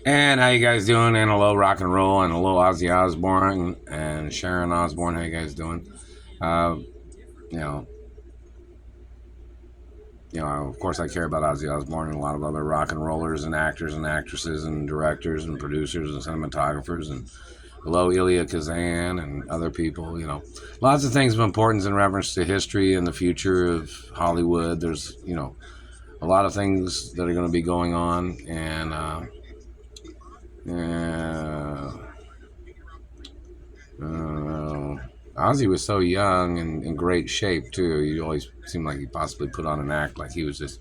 And how you guys doing? And hello, rock and roll, and hello, Ozzy Osbourne and Sharon Osbourne. How you guys doing? Uh, you know, of course, I care about Ozzy Osbourne and a lot of other rock and rollers and actors and actresses and directors and producers and cinematographers and hello, Ilya Kazan and other people. Lots of things of importance in reference to history and the future of Hollywood. There's a lot of things that are going to be going on, and uh, Ozzy was so young and in great shape too. He always seemed like he possibly put on an act, like he was just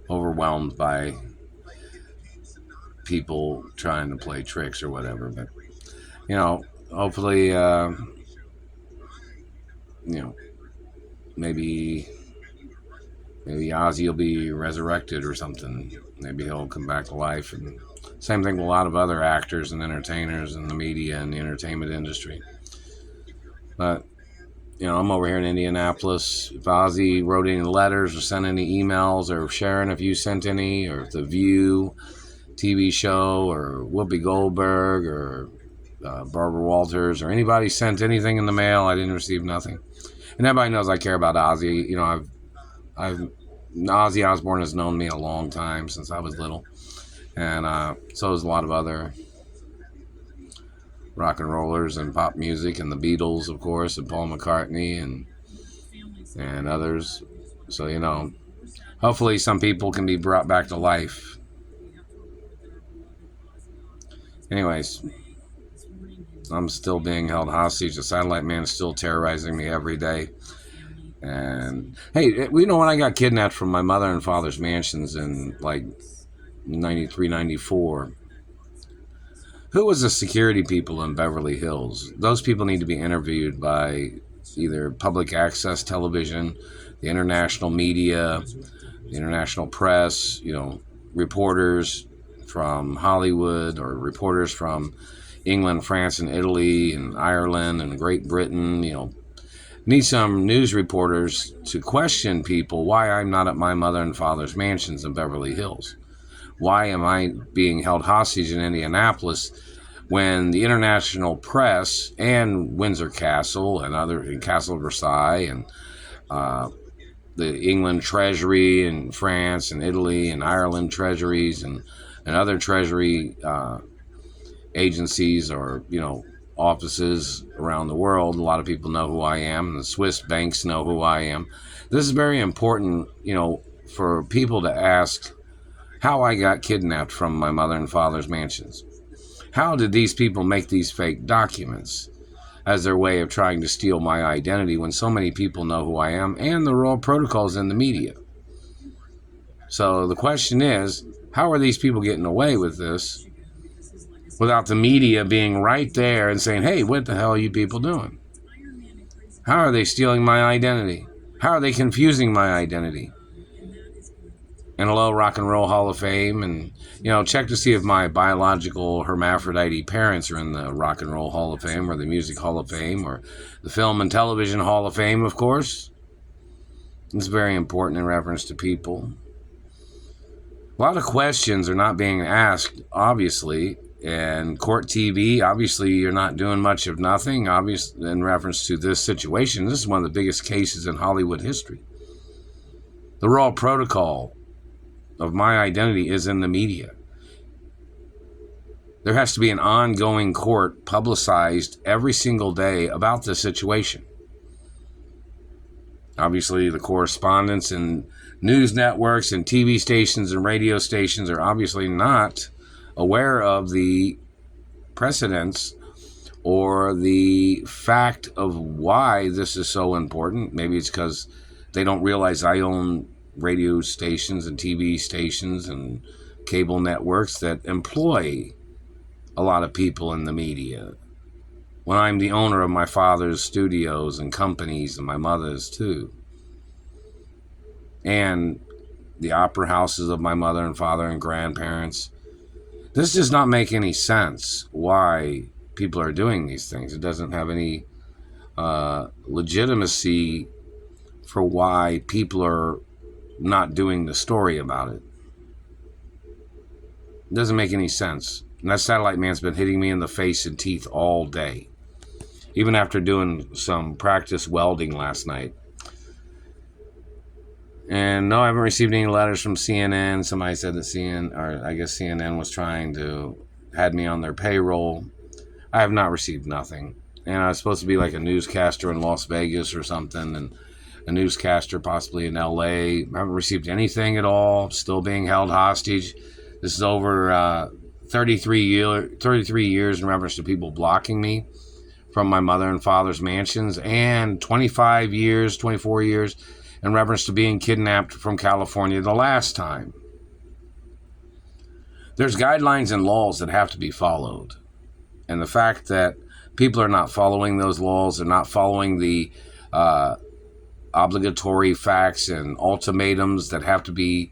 overwhelmed by people trying to play tricks or whatever. But hopefully, you know, maybe Ozzy will be resurrected or something. Maybe he'll come back to life. And same thing with a lot of other actors and entertainers in the media and the entertainment industry. But I'm over here in Indianapolis. If Ozzy wrote any letters or sent any emails, or Sharon, if you sent any, or The View TV show, or Whoopi Goldberg, or Barbara Walters, or anybody sent anything in the mail, I didn't receive nothing. And everybody knows I care about Ozzy. I've Ozzy Osbourne has known me a long time, since I was little, and so does a lot of other rock and rollers and pop music, and the Beatles, of course, and Paul McCartney and others. So hopefully some people can be brought back to life. Anyways, I'm still being held hostage. The satellite man is still terrorizing me every day. And hey, when I got kidnapped from my mother and father's mansions in like 93, 94, who was the security people in Beverly Hills? Those people need to be interviewed by either public access television, the international media, the international press, reporters from Hollywood, or reporters from England, France, and Italy, and Ireland, and Great Britain. Need some news reporters to question people why I'm not at my mother and father's mansions in Beverly Hills. Why am I being held hostage in Indianapolis when the international press and Windsor Castle and other Castle Versailles and the England Treasury and France and Italy and Ireland treasuries and other treasury agencies, or offices around the world, a lot of people know who I am, and the Swiss banks know who I am. This is very important, for people to ask how I got kidnapped from my mother and father's mansions. How did these people make these fake documents as their way of trying to steal my identity, when so many people know who I am, and the royal protocols in the media? So the question is, how are these people getting away with this without the media being right there and saying, hey, what the hell are you people doing? How are they stealing my identity? How are they confusing my identity? And hello, Rock and Roll Hall of Fame. And, check to see if my biological hermaphrodite parents are in the Rock and Roll Hall of Fame, or the Music Hall of Fame, or the Film and Television Hall of Fame, of course. It's very important in reference to people. A lot of questions are not being asked, obviously. And court TV, obviously, you're not doing much of nothing, obviously, in reference to this situation. This is one of the biggest cases in Hollywood history. The royal protocol of my identity is in the media. There has to be an ongoing court publicized every single day about this situation. Obviously, the correspondents and news networks and TV stations and radio stations are obviously not aware of the precedents or the fact of why this is so important. Maybe it's because they don't realize I own radio stations and TV stations and cable networks that employ a lot of people in the media, when I'm the owner of my father's studios and companies, and my mother's too, and the opera houses of my mother and father and grandparents. This does not make any sense why people are doing these things. It doesn't have any legitimacy for why people are not doing the story about it. Doesn't make any sense. And that satellite man's been hitting me in the face and teeth all day. Even after doing some practice welding last night. And no, I haven't received any letters from CNN. Somebody said that CNN was trying to, had me on their payroll. I have not received nothing. And I was supposed to be like a newscaster in Las Vegas or something, and a newscaster possibly in LA. I haven't received anything at all. Still being held hostage. This is over 33 years in reference to people blocking me from my mother and father's mansions, and 24 years in reference to being kidnapped from California the last time. There's guidelines and laws that have to be followed. And the fact that people are not following those laws, they're not following the obligatory facts and ultimatums that have to be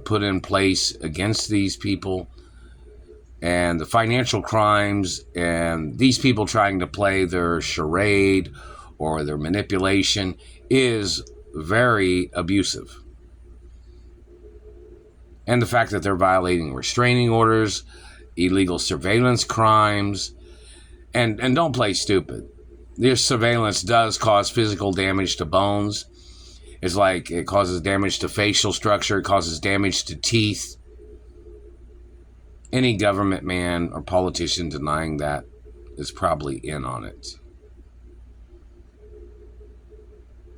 put in place against these people, and the financial crimes, and these people trying to play their charade or their manipulation is very abusive. And the fact that they're violating restraining orders, illegal surveillance crimes, and don't play stupid. This surveillance does cause physical damage to bones. It's like it causes damage to facial structure, it causes damage to teeth. Any government man or politician denying that is probably in on it.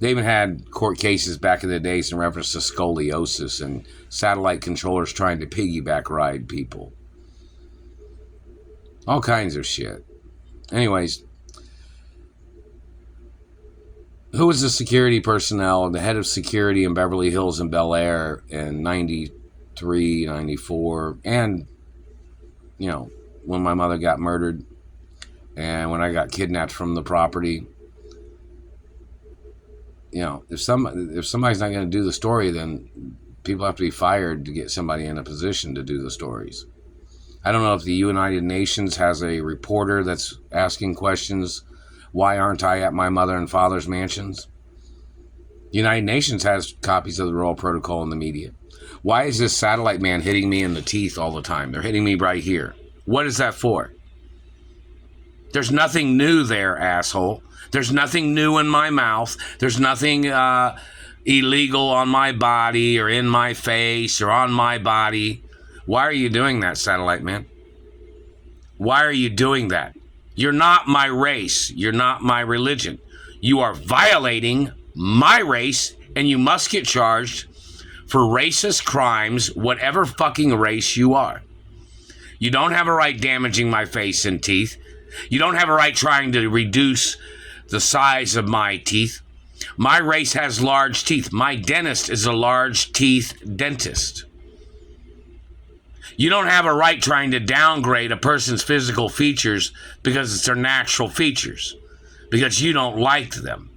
They even had court cases back in the days in reference to scoliosis and satellite controllers trying to piggyback ride people. All kinds of shit. Anyways, who was the security personnel, the head of security in Beverly Hills and Bel Air in 93, 94, and, you know, when my mother got murdered and when I got kidnapped from the property? You know, if somebody's not going to do the story, then people have to be fired to get somebody in a position to do the stories. I don't know if the United Nations has a reporter that's asking questions. Why aren't I at my mother and father's mansions? The United Nations has copies of the Royal Protocol in the media. Why is this satellite man hitting me in the teeth all the time? They're hitting me right here. What is that for? There's nothing new there, asshole. There's nothing new in my mouth. There's nothing illegal on my body or in my face or on my body. Why are you doing that, satellite man? Why are you doing that? You're not my race. You're not my religion. You are violating my race, and you must get charged for racist crimes, whatever fucking race you are. You don't have a right damaging my face and teeth. You don't have a right trying to reduce the size of my teeth. My race has large teeth. My dentist is a large teeth dentist. You don't have a right trying to downgrade a person's physical features because it's their natural features, because you don't like them.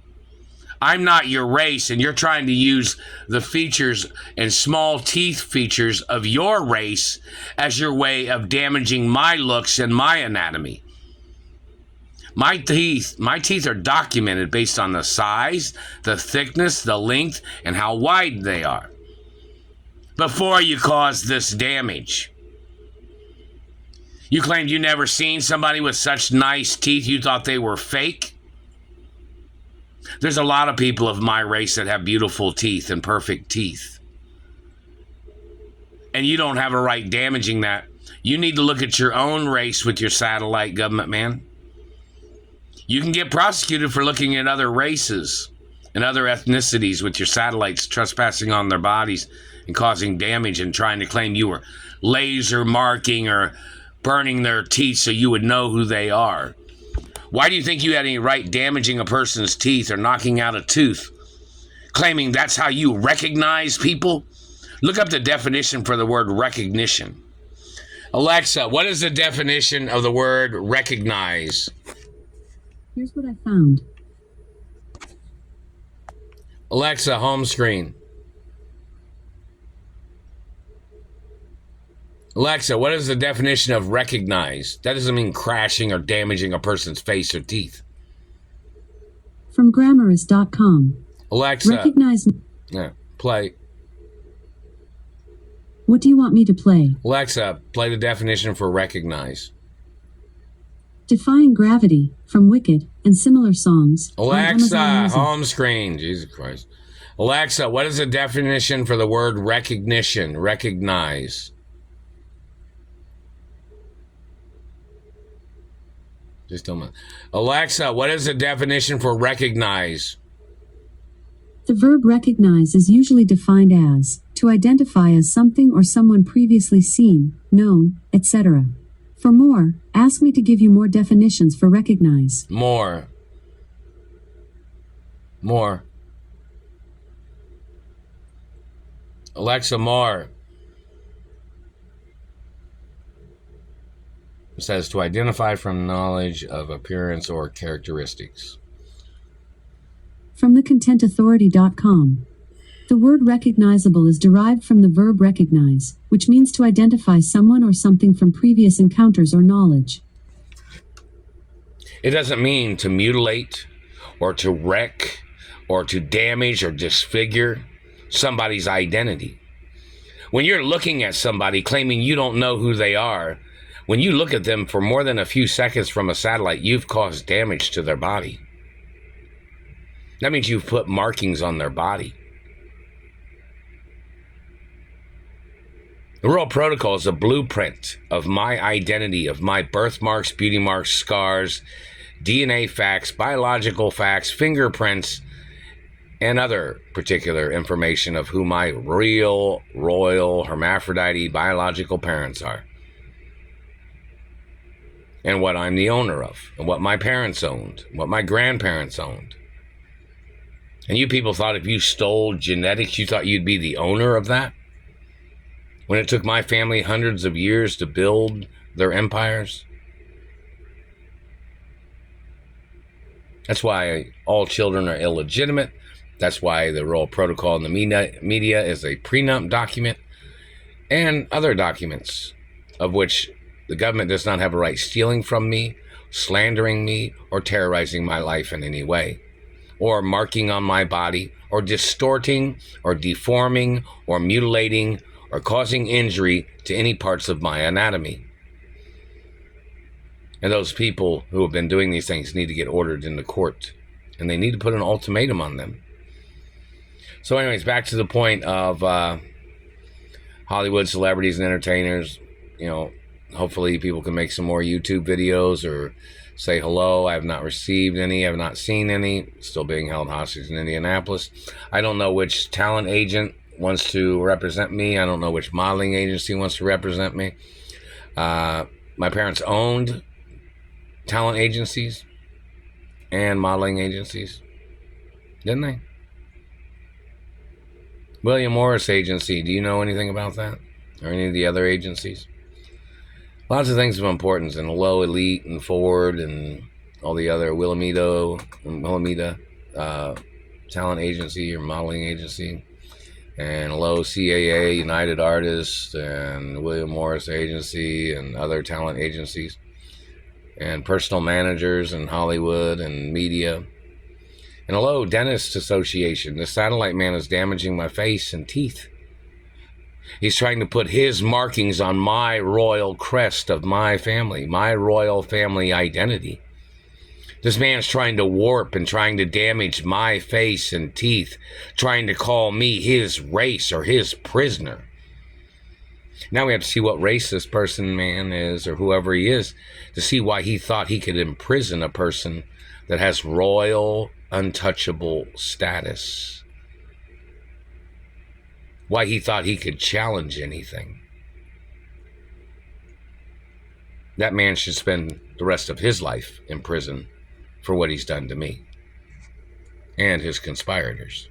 I'm not your race, and you're trying to use the features and small teeth features of your race as your way of damaging my looks and my anatomy. My teeth are documented based on the size, the thickness, the length, and how wide they are before you cause this damage. You claimed you never seen somebody with such nice teeth, you thought they were fake. There's a lot of people of my race that have beautiful teeth and perfect teeth. And you don't have a right damaging that. You need to look at your own race with your satellite government man. You can get prosecuted for looking at other races and other ethnicities with your satellites trespassing on their bodies and causing damage and trying to claim you were laser marking or burning their teeth so you would know who they are. Why do you think you had any right damaging a person's teeth or knocking out a tooth, claiming that's how you recognize people? Look up the definition for the word recognition. Alexa, what is the definition of the word recognize? Here's what I found. Alexa, home screen. Alexa, what is the definition of recognize? That doesn't mean crashing or damaging a person's face or teeth. From Grammarist.com. Alexa. Recognize. Yeah, play. What do you want me to play? Alexa, play the definition for recognize. Defying Gravity from Wicked and similar songs. on Alexa, Amazon Music. home screen. Jesus Christ. Alexa, what is the definition for the word recognition? Recognize. Just a moment. Alexa, what is the definition for recognize? The verb recognize is usually defined as to identify as something or someone previously seen, known, etc. For more, ask me to give you more definitions for recognize. More. Alexa, more. It says to identify from knowledge of appearance or characteristics. From thecontentauthority.com. The word recognizable is derived from the verb recognize, which means to identify someone or something from previous encounters or knowledge. It doesn't mean to mutilate or to wreck or to damage or disfigure somebody's identity. When you're looking at somebody claiming you don't know who they are, when you look at them for more than a few seconds from a satellite, you've caused damage to their body. That means you've put markings on their body. The Royal Protocol is a blueprint of my identity, of my birthmarks, beauty marks, scars, DNA facts, biological facts, fingerprints, and other particular information of who my real, royal, hermaphrodite, biological parents are. And what I'm the owner of, and what my parents owned, what my grandparents owned. And you people thought if you stole genetics, you thought you'd be the owner of that? When it took my family hundreds of years to build their empires? That's why all children are illegitimate. That's why the Royal Protocol in the media is a prenup document and other documents of which the government does not have a right stealing from me, slandering me, or terrorizing my life in any way, or marking on my body, or distorting, or deforming, or mutilating, or causing injury to any parts of my anatomy. And those people who have been doing these things need to get ordered into court, and they need to put an ultimatum on them. So anyways, back to the point of Hollywood celebrities and entertainers. You know, hopefully people can make some more YouTube videos or say hello. I have not received any. I have not seen any. Still being held hostage in Indianapolis. I don't know which talent agent wants to represent me. I don't know which modeling agency wants to represent me. My parents owned talent agencies and modeling agencies, didn't they? William Morris Agency, do you know anything about that? Or any of the other agencies? Lots of things of importance, and Low Elite and Ford and all the other Wilhelmina talent agency or modeling agency, and Low CAA, United Artists, and William Morris Agency and other talent agencies, and personal managers in Hollywood and media. And Low Dentist Association. The satellite man is damaging my face and teeth. He's trying to put his markings on my royal crest of my family, my royal family identity. This man's trying to warp and trying to damage my face and teeth, trying to call me his race or his prisoner. Now we have to see what race this man is, or whoever he is, to see why he thought he could imprison a person that has royal, untouchable status. Why he thought he could challenge anything. That man should spend the rest of his life in prison for what he's done to me and his conspirators.